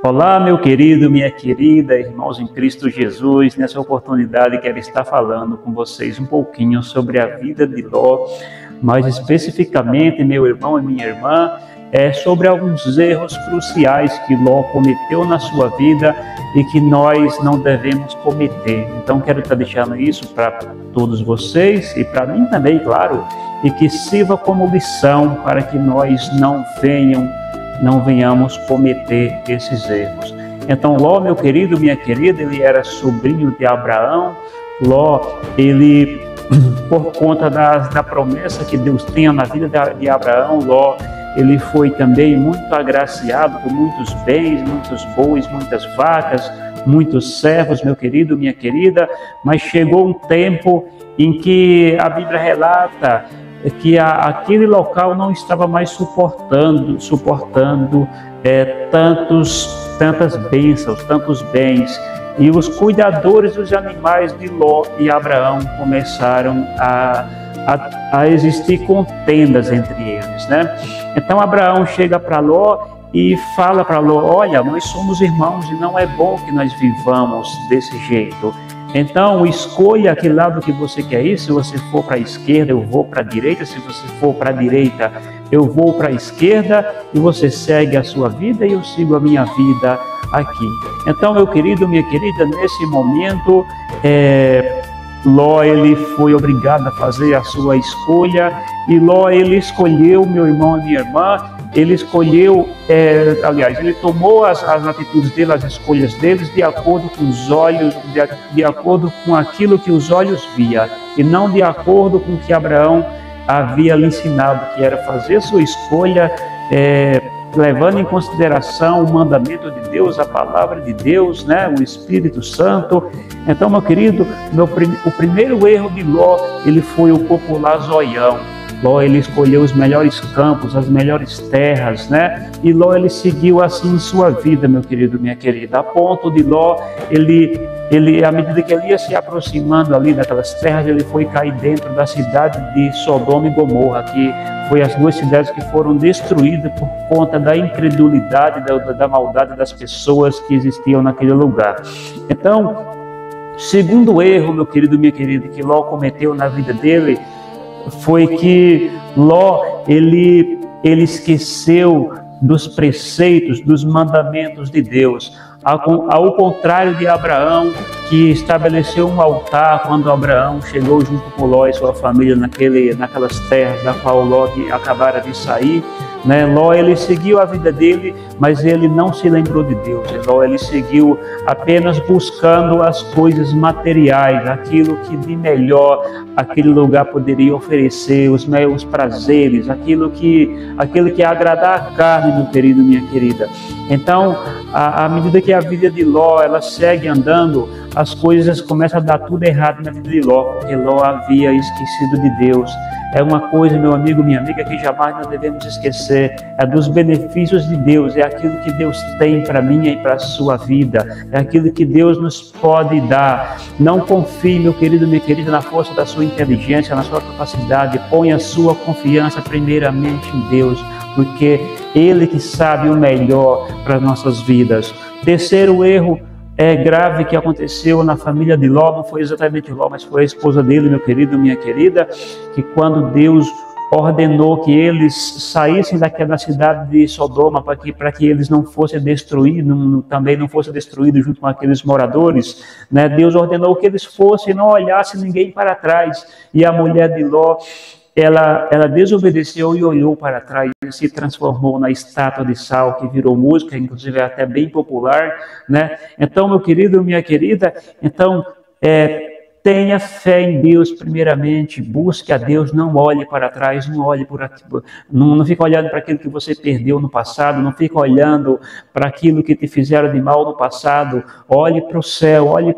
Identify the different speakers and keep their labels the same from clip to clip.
Speaker 1: Olá, meu querido, minha querida, irmãos em Cristo Jesus. Nessa oportunidade quero estar falando com vocês um pouquinho sobre a vida de Ló, mais especificamente, meu irmão e minha irmã, sobre alguns erros cruciais que Ló cometeu na sua vida e que nós não devemos cometer. Então quero estar deixando isso para todos vocês e para mim também, claro, e que sirva como lição para que nós não venhamos cometer esses erros. Então Ló, meu querido, minha querida, ele era sobrinho de Abraão. Ló, ele, por conta da promessa que Deus tinha na vida de Abraão, Ló, ele foi também muito agraciado por muitos bens, muitos bois, muitas vacas, muitos servos, meu querido, minha querida, mas chegou um tempo em que a Bíblia relata que aquele local não estava mais suportando tantas bênçãos, tantos bens, e os cuidadores dos animais de Ló e Abraão começaram a existir contendas entre eles, né? Então Abraão chega para Ló e fala para Ló: olha, nós somos irmãos e não é bom que nós vivamos desse jeito. Então, escolha aquele lado que você quer ir. Se você for para a esquerda, eu vou para a direita. Se você for para a direita, eu vou para a esquerda. E você segue a sua vida e eu sigo a minha vida aqui. Então, meu querido, minha querida, nesse momento, Ló, ele foi obrigado a fazer a sua escolha. E Ló, ele escolheu, meu irmão e minha irmã, ele escolheu, ele tomou as atitudes dele, as escolhas deles, de acordo com os olhos, de acordo com aquilo que os olhos via, e não de acordo com o que Abraão havia lhe ensinado, que era fazer sua escolha, levando em consideração o mandamento de Deus, a palavra de Deus, né, o Espírito Santo. Então, meu querido, o primeiro erro de Ló, ele foi o popular zoião. Ló, ele escolheu os melhores campos, as melhores terras, né? E Ló, ele seguiu assim sua vida, meu querido, minha querida, a ponto de Ló, à medida que ele ia se aproximando ali daquelas terras, ele foi cair dentro da cidade de Sodoma e Gomorra, que foi as duas cidades que foram destruídas por conta da incredulidade, da maldade das pessoas que existiam naquele lugar. Então, segundo erro, meu querido, minha querida, que Ló cometeu na vida dele, foi que Ló, ele esqueceu dos preceitos, dos mandamentos de Deus, ao contrário de Abraão, que estabeleceu um altar quando Abraão chegou junto com Ló e sua família naquelas terras da qual Ló acabara de sair, né? Ló, ele seguiu a vida dele, mas ele não se lembrou de Deus. Ló, ele seguiu apenas buscando as coisas materiais, aquilo que de melhor aquele lugar poderia oferecer, os meus prazeres, aquilo que ia agradar a carne, meu querido, minha querida. Então, à medida que a vida de Ló, ela segue andando, as coisas começam a dar tudo errado na vida de Ló, porque Ló havia esquecido de Deus. É uma coisa, meu amigo, minha amiga, que jamais nós devemos esquecer, é dos benefícios de Deus, é aquilo que Deus tem para mim e para a sua vida, é aquilo que Deus nos pode dar. Não confie, meu querido, minha querida, na força da sua inteligência, na sua capacidade, ponha a sua confiança primeiramente em Deus, porque Ele que sabe o melhor para as nossas vidas. Terceiro erro grave que aconteceu na família de Ló, não foi exatamente Ló, mas foi a esposa dele, meu querido, minha querida, que quando Deus ordenou que eles saíssem da cidade de Sodoma para que eles não fossem destruídos, também não fossem destruídos junto com aqueles moradores, né? Deus ordenou que eles fossem e não olhassem ninguém para trás, e a mulher de Ló, ela desobedeceu e olhou para trás e se transformou na estátua de sal, que virou música, inclusive é até bem popular, né? Então, meu querido, minha querida, tenha fé em Deus primeiramente, busque a Deus, não olhe para trás, não fique olhando para aquilo que você perdeu no passado, não fique olhando para aquilo que te fizeram de mal no passado. Olhe para o céu, olhe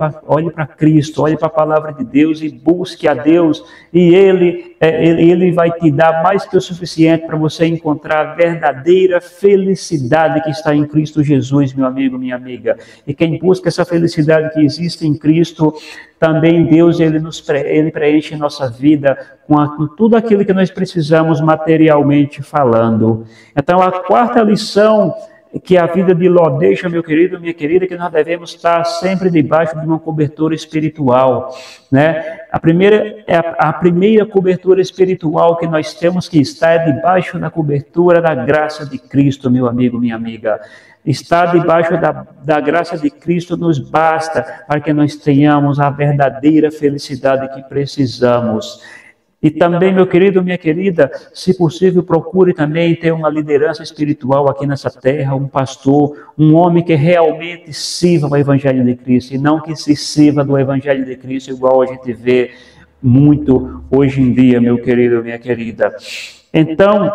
Speaker 1: para Cristo, olhe para a palavra de Deus e busque a Deus, e Ele vai te dar mais que o suficiente para você encontrar a verdadeira felicidade que está em Cristo Jesus, meu amigo, minha amiga. E quem busca essa felicidade que existe em Cristo, também Deus, ele preenche nossa vida com tudo aquilo que nós precisamos materialmente falando. Então, a quarta lição que a vida de Ló deixa, meu querido, minha querida, que nós devemos estar sempre debaixo de uma cobertura espiritual, né? A primeira cobertura espiritual que nós temos que estar é debaixo da cobertura da graça de Cristo, meu amigo, minha amiga. Estar debaixo da graça de Cristo nos basta para que nós tenhamos a verdadeira felicidade que precisamos. E também, meu querido, minha querida, se possível, procure também ter uma liderança espiritual aqui nessa terra, um pastor, um homem que realmente sirva o Evangelho de Cristo, e não que se sirva do Evangelho de Cristo, igual a gente vê muito hoje em dia, meu querido, minha querida. Então,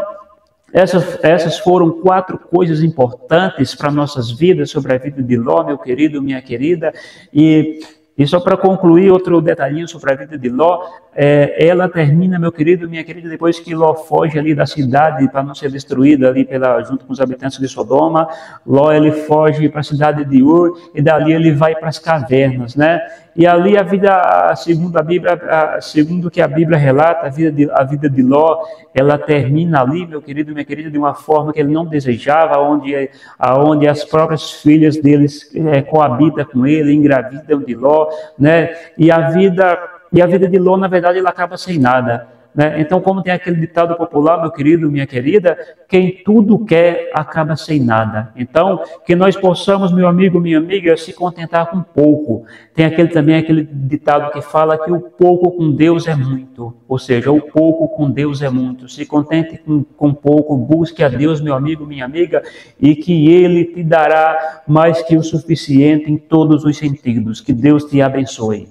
Speaker 1: essas foram 4 coisas importantes para nossas vidas, sobre a vida de Ló, meu querido, minha querida, e só para concluir, outro detalhinho sobre a vida de Ló, ela termina, meu querido, minha querida, depois que Ló foge ali da cidade para não ser destruída ali junto com os habitantes de Sodoma. Ló, ele foge para a cidade de Ur e dali ele vai para as cavernas, né? E ali a vida, segundo a Bíblia, segundo o que a Bíblia relata, a vida de Ló, ela termina ali, meu querido, minha querida, de uma forma que ele não desejava, aonde as próprias filhas deles coabitam com ele, engravidam de Ló, né? E a vida de Ló, na verdade, ela acaba sem nada, né? Então, como tem aquele ditado popular, meu querido, minha querida, quem tudo quer acaba sem nada. Então, que nós possamos, meu amigo, minha amiga, se contentar com pouco. Tem também aquele ditado que fala que o pouco com Deus é muito, ou seja, o pouco com Deus é muito. Se contente com pouco, busque a Deus, meu amigo, minha amiga, e que Ele te dará mais que o suficiente em todos os sentidos. Que Deus te abençoe.